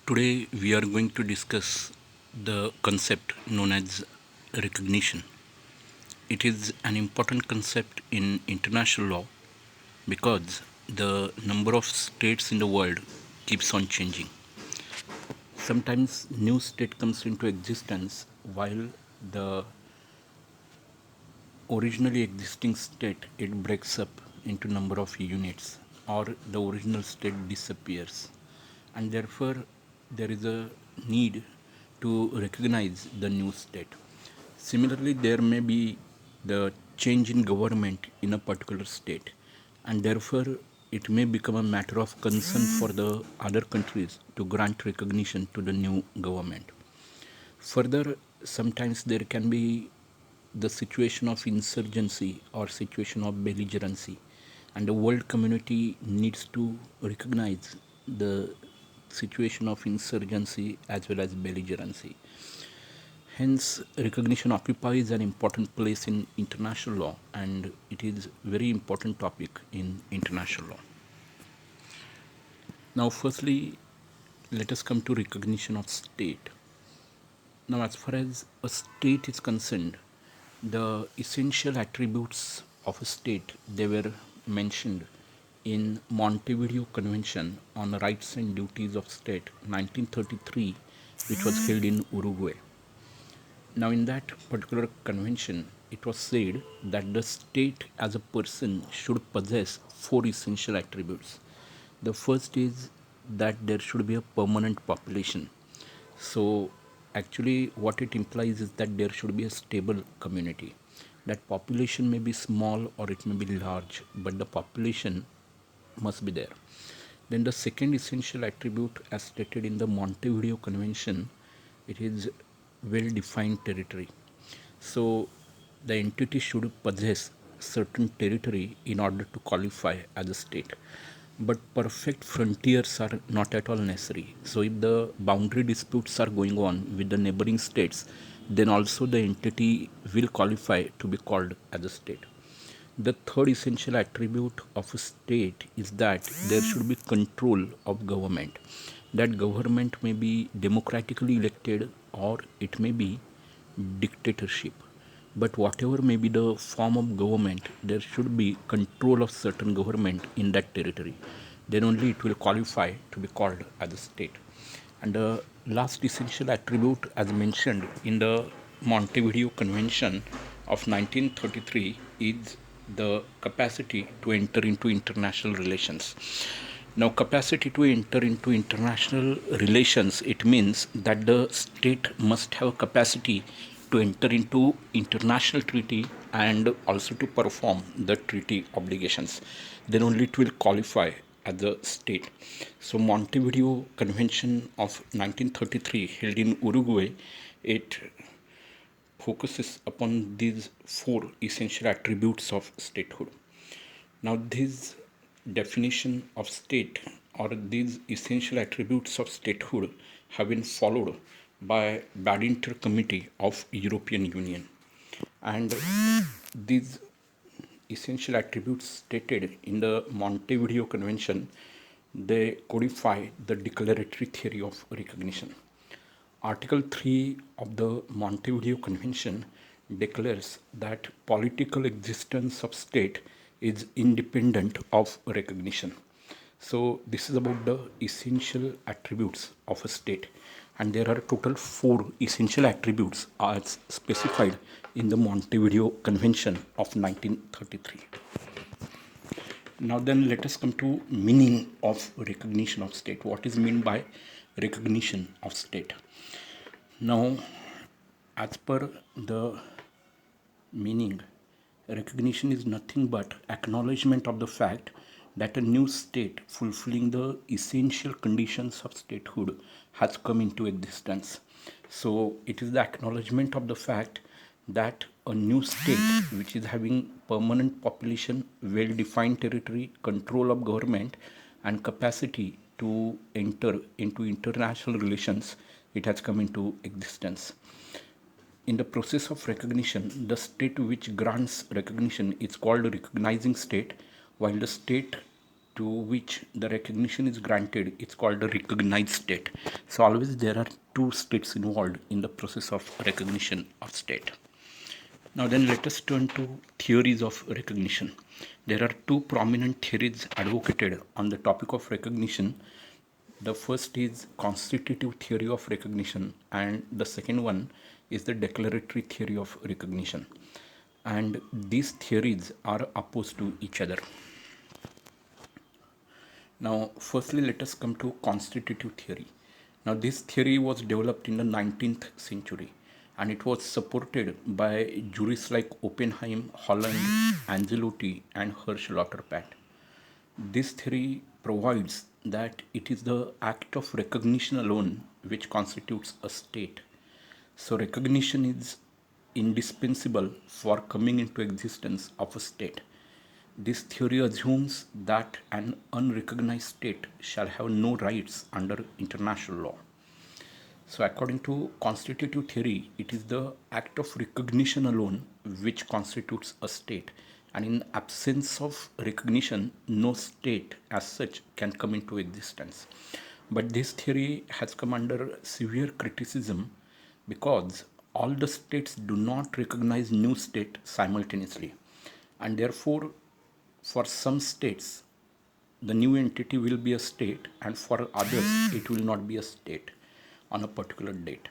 Today we are going to discuss the concept known as recognition. It is an important concept in international law because the number of states in the world keeps on changing. Sometimes new state comes into existence while the originally existing state it breaks up into number of units or the original state disappears, and therefore there is a need to recognize the new state. Similarly, there may be the change in government in a particular state, and therefore it may become a matter of concern for the other countries to grant recognition to the new government. Further, sometimes there can be the situation of insurgency or situation of belligerency, and the world community needs to recognize the situation of insurgency as well as belligerency. Hence, recognition occupies an important place in international law, and it is a very important topic in international law. Now, firstly, let us come to recognition of state. Now, as far as a state is concerned, the essential attributes of a state they were mentioned in Montevideo Convention on the Rights and Duties of State 1933, which was held in Uruguay. Now, in that particular convention, it was said that the state as a person should possess four essential attributes. The first is that there should be a permanent population. So, actually, what it implies is that there should be a stable community. That population may be small or it may be large, but the population must be there. Then the second essential attribute, as stated in the Montevideo Convention, it is well-defined territory. So the entity should possess certain territory in order to qualify as a state. But perfect frontiers are not at all necessary. So if the boundary disputes are going on with the neighboring states, then also the entity will qualify to be called as a state. The third essential attribute of a state is that there should be control of government. That government may be democratically elected or it may be dictatorship. But whatever may be the form of government, there should be control of certain government in that territory. Then only it will qualify to be called as a state. And the last essential attribute, as mentioned in the Montevideo Convention of 1933, is the capacity to enter into international relations. Now, capacity to enter into international relations, it means that the state must have capacity to enter into international treaty and also to perform the treaty obligations. Then only it will qualify as a state. So Montevideo Convention of 1933 held in Uruguay, it focuses upon these four essential attributes of statehood. Now, this definition of state or these essential attributes of statehood have been followed by Badinter Committee of European Union, and these essential attributes stated in the Montevideo Convention, they codify the declaratory theory of recognition. Article 3 of the Montevideo Convention declares that political existence of state is independent of recognition. So this is about the essential attributes of a state, and there are total four essential attributes as specified in the Montevideo Convention of 1933. Now then, let us come to meaning of recognition of state. What is meant by recognition of state? Now, as per the meaning, recognition is nothing but acknowledgement of the fact that a new state fulfilling the essential conditions of statehood has come into existence. So it is the acknowledgement of the fact that a new state which is having permanent population, well-defined territory, control of government, and capacity to enter into international relations, it has come into existence. In the process of recognition, the state which grants recognition is called a recognizing state, while the state to which the recognition is granted, it's called a recognized state. So always there are two states involved in the process of recognition of state. Now then let us turn to theories of recognition. There are two prominent theories advocated on the topic of recognition. The first is constitutive theory of recognition, and the second one is the declaratory theory of recognition. And these theories are opposed to each other. Now, firstly, let us come to constitutive theory. Now, this theory was developed in the 19th century and it was supported by jurists like Oppenheim, Holland, Angelotti, and Hersch-Lauterpacht. This theory provides that it is the act of recognition alone which constitutes a state. So, recognition is indispensable for coming into existence of a state. This theory assumes that an unrecognized state shall have no rights under international law. So, according to constitutive theory, it is the act of recognition alone which constitutes a state, and in absence of recognition, no state as such can come into existence. But this theory has come under severe criticism because all the states do not recognize new state simultaneously, and therefore for some states the new entity will be a state and for others it will not be a state on a particular date.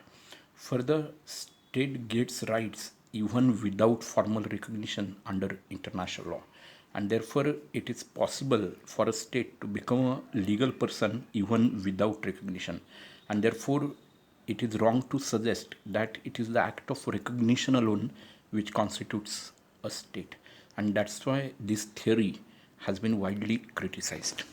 Further, state gets rights even without formal recognition under international law, and therefore it is possible for a state to become a legal person even without recognition, and therefore it is wrong to suggest that it is the act of recognition alone which constitutes a state, and that's why this theory has been widely criticized.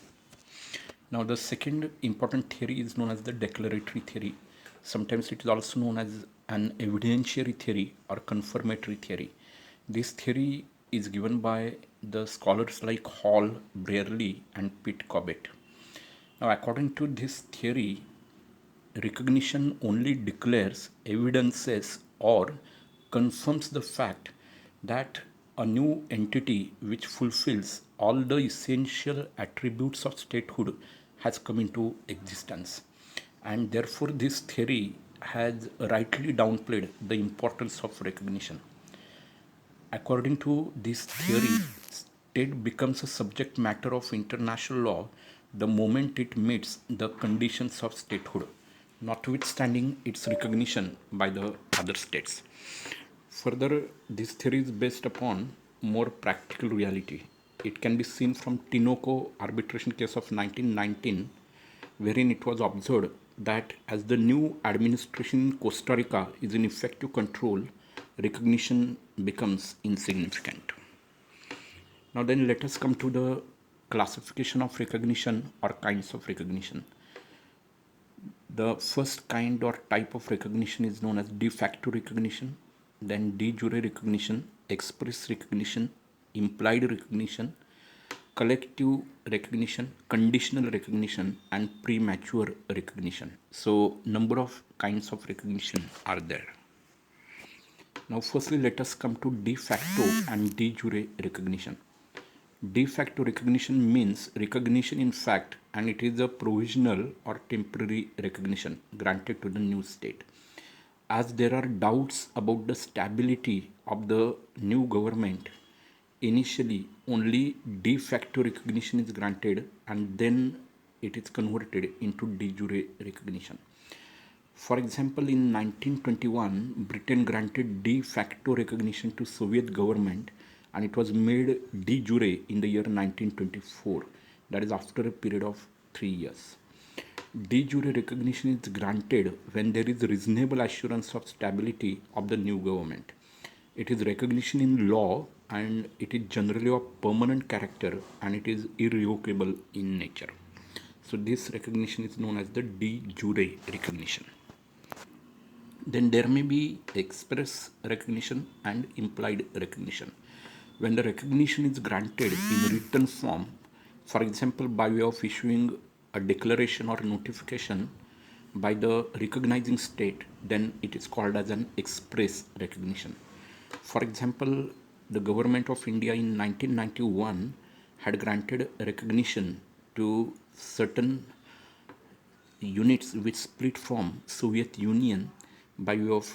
Now, the second important theory is known as the declaratory theory. Sometimes it is also known as an evidentiary theory or confirmatory theory. This theory is given by the scholars like Hall, Brearley, and Pitt Cobbett. Now, according to this theory, recognition only declares, evidences, or confirms the fact that a new entity which fulfills all the essential attributes of statehood has come into existence. And therefore, this theory has rightly downplayed the importance of recognition. According to this theory, state becomes a subject matter of international law the moment it meets the conditions of statehood, notwithstanding its recognition by the other states. Further, this theory is based upon more practical reality. It can be seen from Tinoco arbitration case of 1919, wherein it was observed that as the new administration in Costa Rica is in effective control, recognition becomes insignificant. Now then let us come to the classification of recognition or kinds of recognition. The first kind or type of recognition is known as de facto recognition, then de jure recognition, express recognition, implied recognition, collective recognition, conditional recognition, and premature recognition. So, number of kinds of recognition are there. Now, firstly, let us come to de facto and de jure recognition. De facto recognition means recognition in fact, and it is a provisional or temporary recognition granted to the new state. As there are doubts about the stability of the new government, initially only de facto recognition is granted and then it is converted into de jure recognition. For example, in 1921, Britain granted de facto recognition to Soviet government and it was made de jure in the year 1924, that is after a period of 3 years. De jure recognition is granted when there is reasonable assurance of stability of the new government. It is recognition in law and it is generally of permanent character and it is irrevocable in nature. So this recognition is known as the de jure recognition. Then there may be express recognition and implied recognition. When the recognition is granted in written form, for example by way of issuing a declaration or notification by the recognizing state, then it is called as an express recognition. For example, the government of India in 1991 had granted recognition to certain units which split from Soviet Union by way of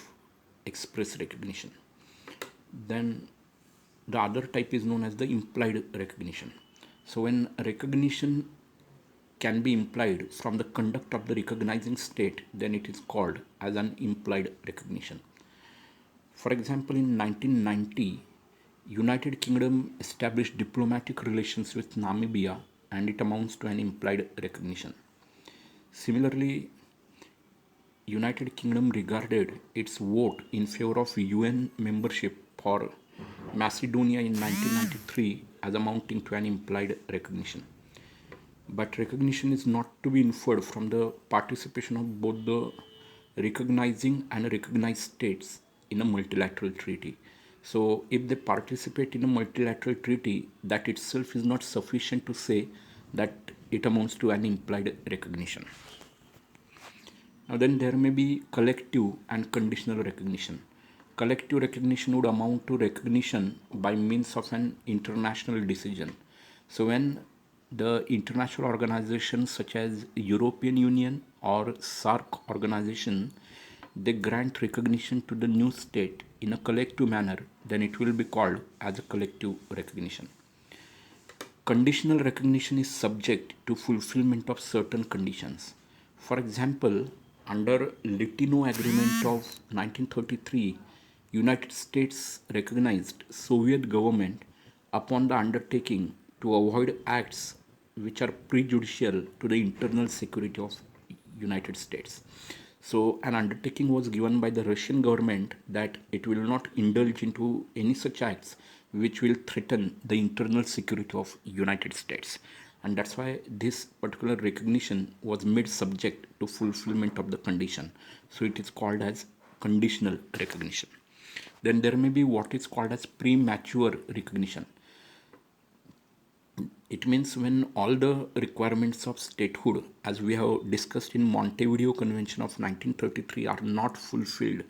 express recognition. Then the other type is known as the implied recognition. So when recognition can be implied from the conduct of the recognizing state, then it is called as an implied recognition. For example, in 1990, United Kingdom established diplomatic relations with Namibia, and it amounts to an implied recognition. Similarly, United Kingdom regarded its vote in favor of UN membership for Macedonia in 1993 as amounting to an implied recognition. But recognition is not to be inferred from the participation of both the recognizing and recognized states in a multilateral treaty. So, if they participate in a multilateral treaty, that itself is not sufficient to say that it amounts to an implied recognition. Now, then there may be collective and conditional recognition. Collective recognition would amount to recognition by means of an international decision. So, when the international organizations such as European Union or SAARC organization, they grant recognition to the new state in a collective manner, then it will be called as a collective recognition. Conditional recognition is subject to fulfillment of certain conditions. For example, under Litino Agreement of 1933, United States recognized Soviet government upon the undertaking to avoid acts which are prejudicial to the internal security of United States. So an undertaking was given by the Russian government that it will not indulge into any such acts which will threaten the internal security of United States. And that's why this particular recognition was made subject to fulfillment of the condition. So it is called as conditional recognition. Then there may be what is called as premature recognition. It means when all the requirements of statehood, as we have discussed in Montevideo Convention of 1933, are not fulfilled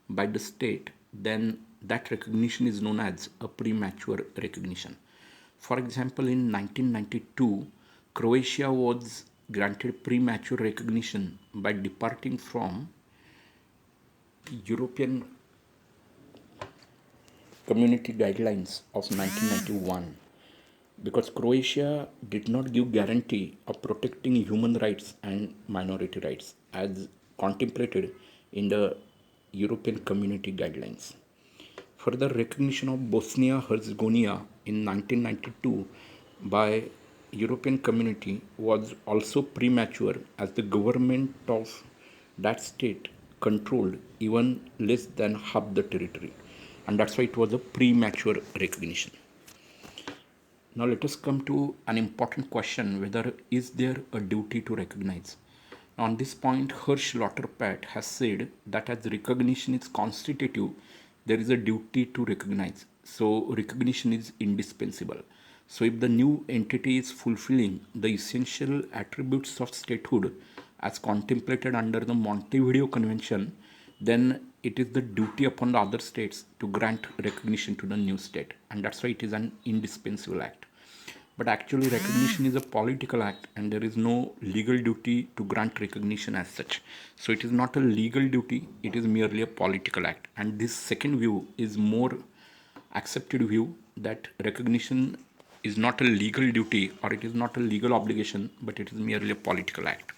by the state, then that recognition is known as a premature recognition. For example, in 1992, Croatia was granted premature recognition by departing from European Community Guidelines of 1991 because Croatia did not give guarantee of protecting human rights and minority rights as contemplated in the European Community Guidelines. Further recognition of Bosnia-Herzegovina in 1992 by European Community was also premature as the government of that state controlled even less than half the territory, and that's why it was a premature recognition. Now let us come to an important question: whether is there a duty to recognize? On this point, Hersch Lauterpacht has said that as recognition is constitutive, there is a duty to recognize. So recognition is indispensable. So if the new entity is fulfilling the essential attributes of statehood as contemplated under the Montevideo Convention, then it is the duty upon the other states to grant recognition to the new state, and that's why it is an indispensable act. But actually, recognition is a political act, and there is no legal duty to grant recognition as such. So it is not a legal duty, it is merely a political act. And this second view is more accepted view, that recognition is not a legal duty or it is not a legal obligation, but it is merely a political act.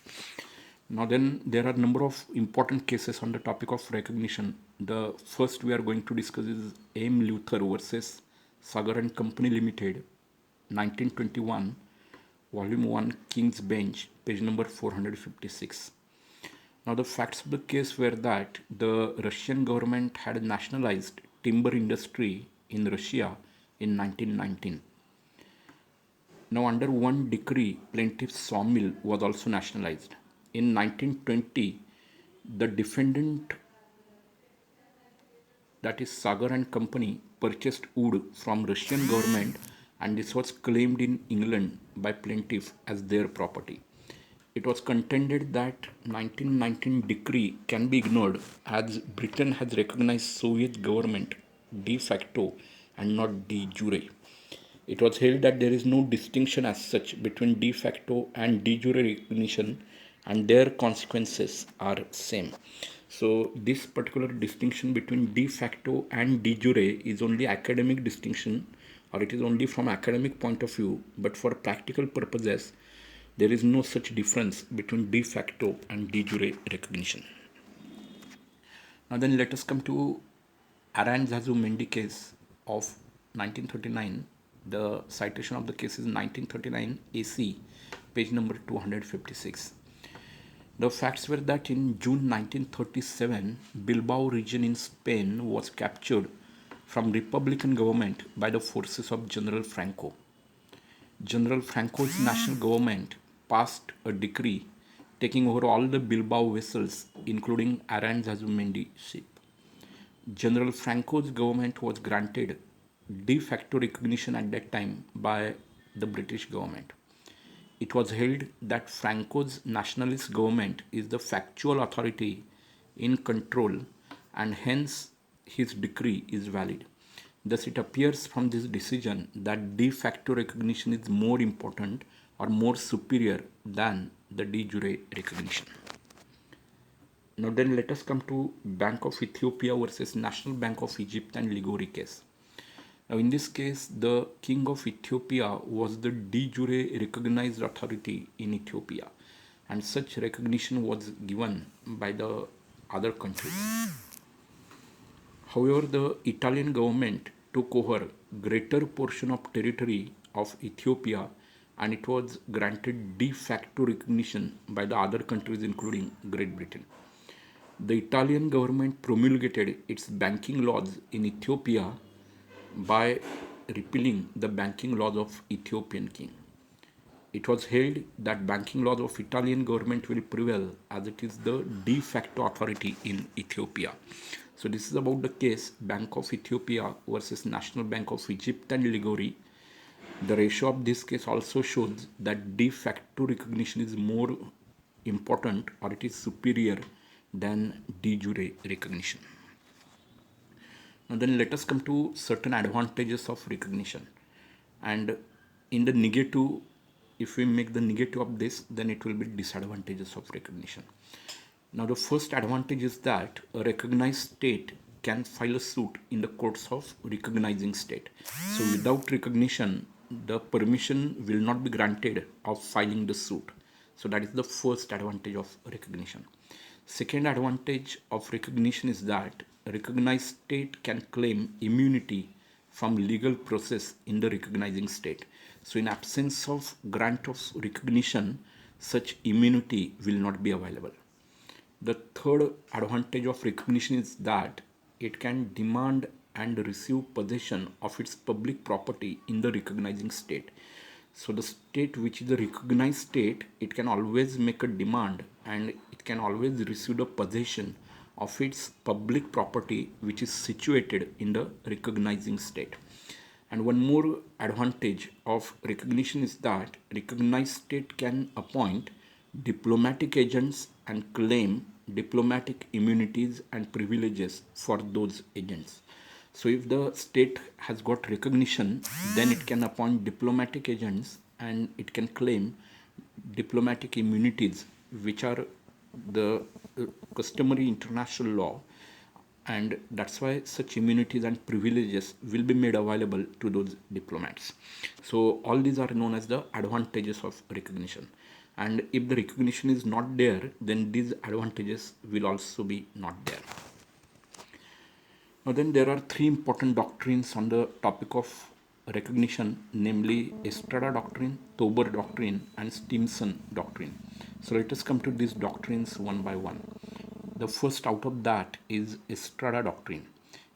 Now then, there are a number of important cases on the topic of recognition. The first we are going to discuss is M. Luther versus Sagar and Company Limited, 1921, Volume 1, King's Bench, page number 456. Now the facts of the case were that the Russian government had nationalized timber industry in Russia in 1919. Now under one decree, plaintiff's sawmill was also nationalized. In 1920, the defendant, that is Sagar and Company, purchased wood from Russian government, and this was claimed in England by plaintiff as their property. It was contended that 1919 decree can be ignored as Britain has recognized Soviet government de facto and not de jure. It was held that there is no distinction as such between de facto and de jure recognition, and their consequences are same. So this particular distinction between de facto and de jure is only academic distinction, or it is only from academic point of view, but for practical purposes there is no such difference between de facto and de jure recognition. Now then let us come to Aranzazu-Mendy case of 1939. The citation of the case is 1939 AC, page number 256. The facts were that in June 1937, Bilbao region in Spain was captured from Republican government by the forces of General Franco. General Franco's national government passed a decree taking over all the Bilbao vessels, including Aranzazu-Mendy ship. General Franco's government was granted de facto recognition at that time by the British government. It was held that Franco's nationalist government is the factual authority in control, and hence his decree is valid. Thus, it appears from this decision that de facto recognition is more important or more superior than the de jure recognition. Now then let us come to Bank of Ethiopia versus National Bank of Egypt and Ligori case. Now in this case, the king of Ethiopia was the de jure recognized authority in Ethiopia, and such recognition was given by the other countries. However, the Italian government took over greater portion of territory of Ethiopia, and it was granted de facto recognition by the other countries including Great Britain. The Italian government promulgated its banking laws in Ethiopia by repealing the banking laws of Ethiopian king. It was held that banking laws of Italian government will prevail as it is the de facto authority in Ethiopia. So this is about the case Bank of Ethiopia versus National Bank of Egypt and Ligori. The ratio of this case also shows that de facto recognition is more important, or it is superior than de jure recognition. Now then let us come to certain advantages of recognition. And in the negative, if we make the negative of this, then it will be disadvantages of recognition. Now the first advantage is that a recognized state can file a suit in the courts of recognizing state. So without recognition, the permission will not be granted of filing the suit. So that is the first advantage of recognition. Second advantage of recognition is that a recognized state can claim immunity from legal process in the recognizing state. So in absence of grant of recognition, such immunity will not be available. The third advantage of recognition is that it can demand and receive possession of its public property in the recognizing state. So the state which is the recognized state, it can always make a demand and it can always receive the possession of its public property which is situated in the recognizing state. And one more advantage of recognition is that recognized state can appoint diplomatic agents and claim diplomatic immunities and privileges for those agents. So if the state has got recognition, then it can appoint diplomatic agents and it can claim diplomatic immunities, which are the customary international law, and that's why such immunities and privileges will be made available to those diplomats. So all these are known as the advantages of recognition, and if the recognition is not there, then these advantages will also be not there. Now then there are three important doctrines on the topic of recognition, namely Estrada doctrine, Tauber doctrine and Stimson doctrine. So let us come to these doctrines one by one. The first out of that is Estrada doctrine.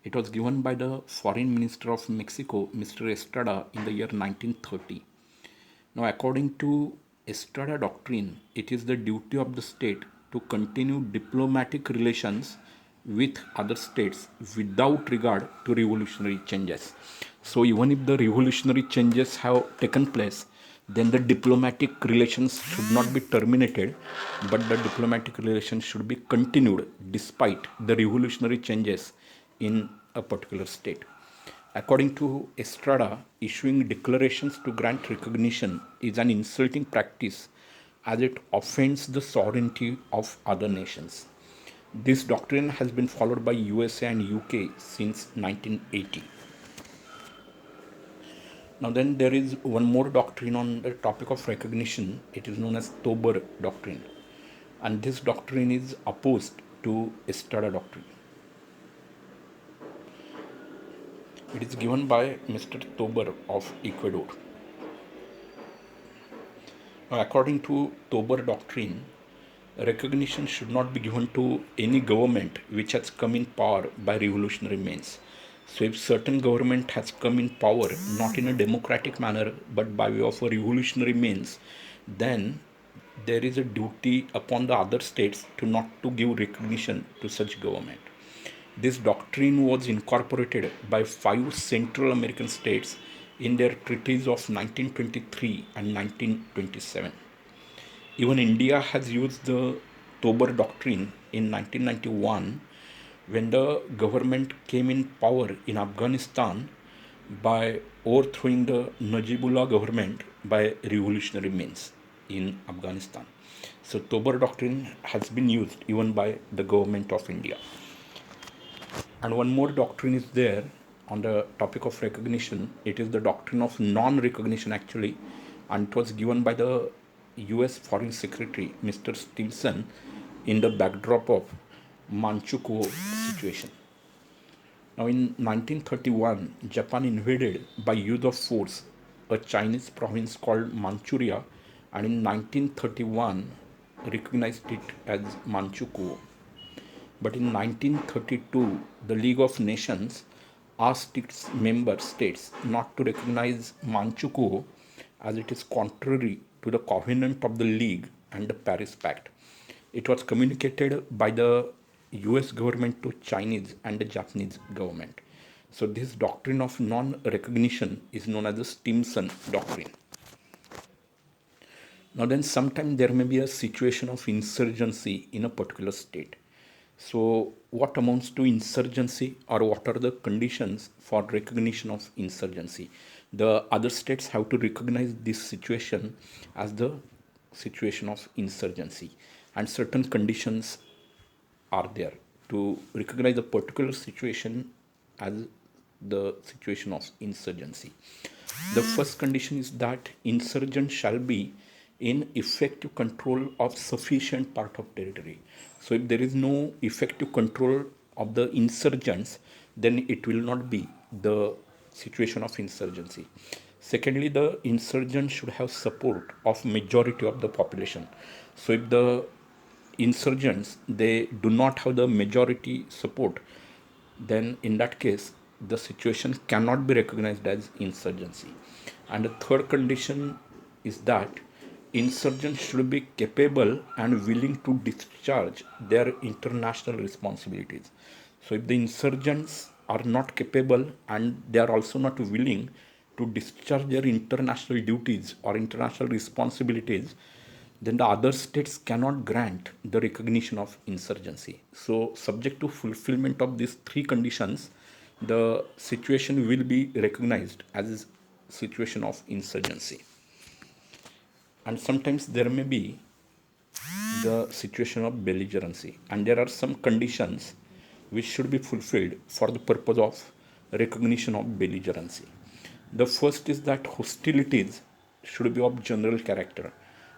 It was given by the Foreign Minister of Mexico, Mr. Estrada, in the year 1930. Now, according to Estrada doctrine, it is the duty of the state to continue diplomatic relations with other states without regard to revolutionary changes. So even if the revolutionary changes have taken place, then the diplomatic relations should not be terminated, but the diplomatic relations should be continued despite the revolutionary changes in a particular state. According to Estrada, issuing declarations to grant recognition is an insulting practice as it offends the sovereignty of other nations. This doctrine has been followed by USA and UK since 1980. Now then there is one more doctrine on the topic of recognition. It is known as Tober doctrine. And this doctrine is opposed to Estrada doctrine. It is given by Mr. Tober of Ecuador. Now, according to Tober doctrine, recognition should not be given to any government which has come in power by revolutionary means. So if certain government has come in power not in a democratic manner but by way of a revolutionary means, then there is a duty upon the other states to not to give recognition to such government. This doctrine was incorporated by 5 Central American states in their treaties of 1923 and 1927. Even India has used the Tober doctrine in 1991 when the government came in power in Afghanistan by overthrowing the Najibullah government by revolutionary means in Afghanistan. So Tober doctrine has been used even by the government of India. And one more doctrine is there on the topic of recognition. It is the doctrine of non-recognition actually, and it was given by the US Foreign Secretary Mr. Stilson in the backdrop of Manchukuo situation. Now in 1931, Japan invaded by use of force a Chinese province called Manchuria, and in 1931 recognized it as Manchukuo. But in 1932, the League of Nations asked its member states not to recognize Manchukuo as it is contrary to the covenant of the League and the Paris Pact. It was communicated by the US government to Chinese and the Japanese government. So this doctrine of non-recognition is known as the Stimson doctrine. Now then sometimes there may be a situation of insurgency in a particular state. So what amounts to insurgency, or what are the conditions for recognition of insurgency? The other states have to recognize this situation as the situation of insurgency, and certain conditions are there to recognize a particular situation as the situation of insurgency. The first condition is that insurgent shall be in effective control of sufficient part of territory. So if there is no effective control of the insurgents, then it will not be the situation of insurgency. Secondly, the insurgent should have support of majority of the population. So if the insurgents they do not have the majority support, then in that case the situation cannot be recognized as insurgency. And the third condition is that insurgents should be capable and willing to discharge their international responsibilities. So if the insurgents are not capable and they are also not willing to discharge their international duties or international responsibilities, then the other states cannot grant the recognition of insurgency. So subject to fulfillment of these three conditions, the situation will be recognized as a situation of insurgency. And sometimes there may be the situation of belligerency, and there are some conditions which should be fulfilled for the purpose of recognition of belligerency. The first is that hostilities should be of general character.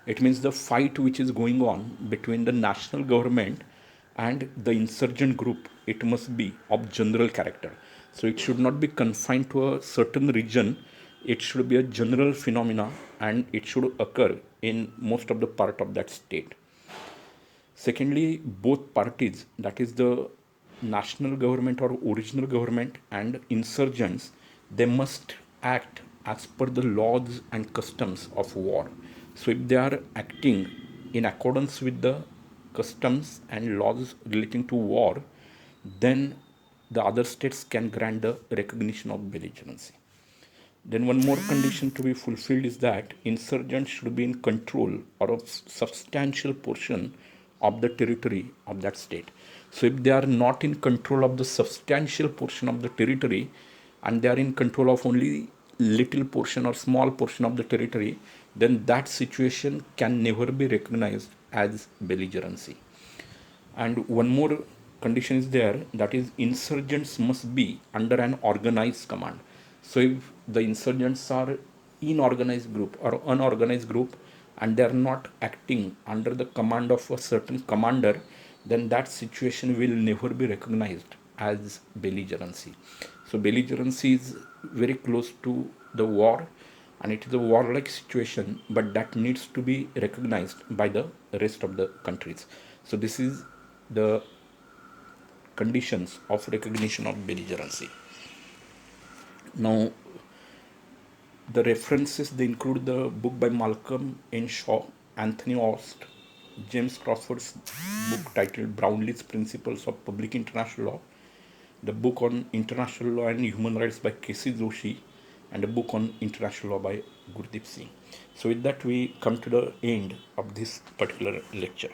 It means the fight which is going on between the national government and the insurgent group, it must be of general character. So it should not be confined to a certain region. It should be a general phenomena, and it should occur in most of the part of that state. Secondly, both parties, that is the national government or original government and insurgents, they must act as per the laws and customs of war. So if they are acting in accordance with the customs and laws relating to war, then the other states can grant the recognition of belligerency. Then one more condition to be fulfilled is that insurgents should be in control or a substantial portion of the territory of that state. So if they are not in control of the substantial portion of the territory, and they are in control of only little portion or small portion of the territory, then that situation can never be recognized as belligerency. And one more condition is there, that is insurgents must be under an organized command. So if the insurgents are inorganized group or unorganized group and they are not acting under the command of a certain commander, then that situation will never be recognized as belligerency. So belligerency is very close to the war, and it is a warlike situation, but that needs to be recognized by the rest of the countries. So this is the conditions of recognition of belligerency. Now, the references, they include the book by Malcolm N. Shaw, Anthony Ost, James Crawford's book titled Brownlee's Principles of Public International Law, the book on international law and human rights by K.C. Joshi, and a book on international law by Gurdeep Singh. So with that, we come to the end of this particular lecture.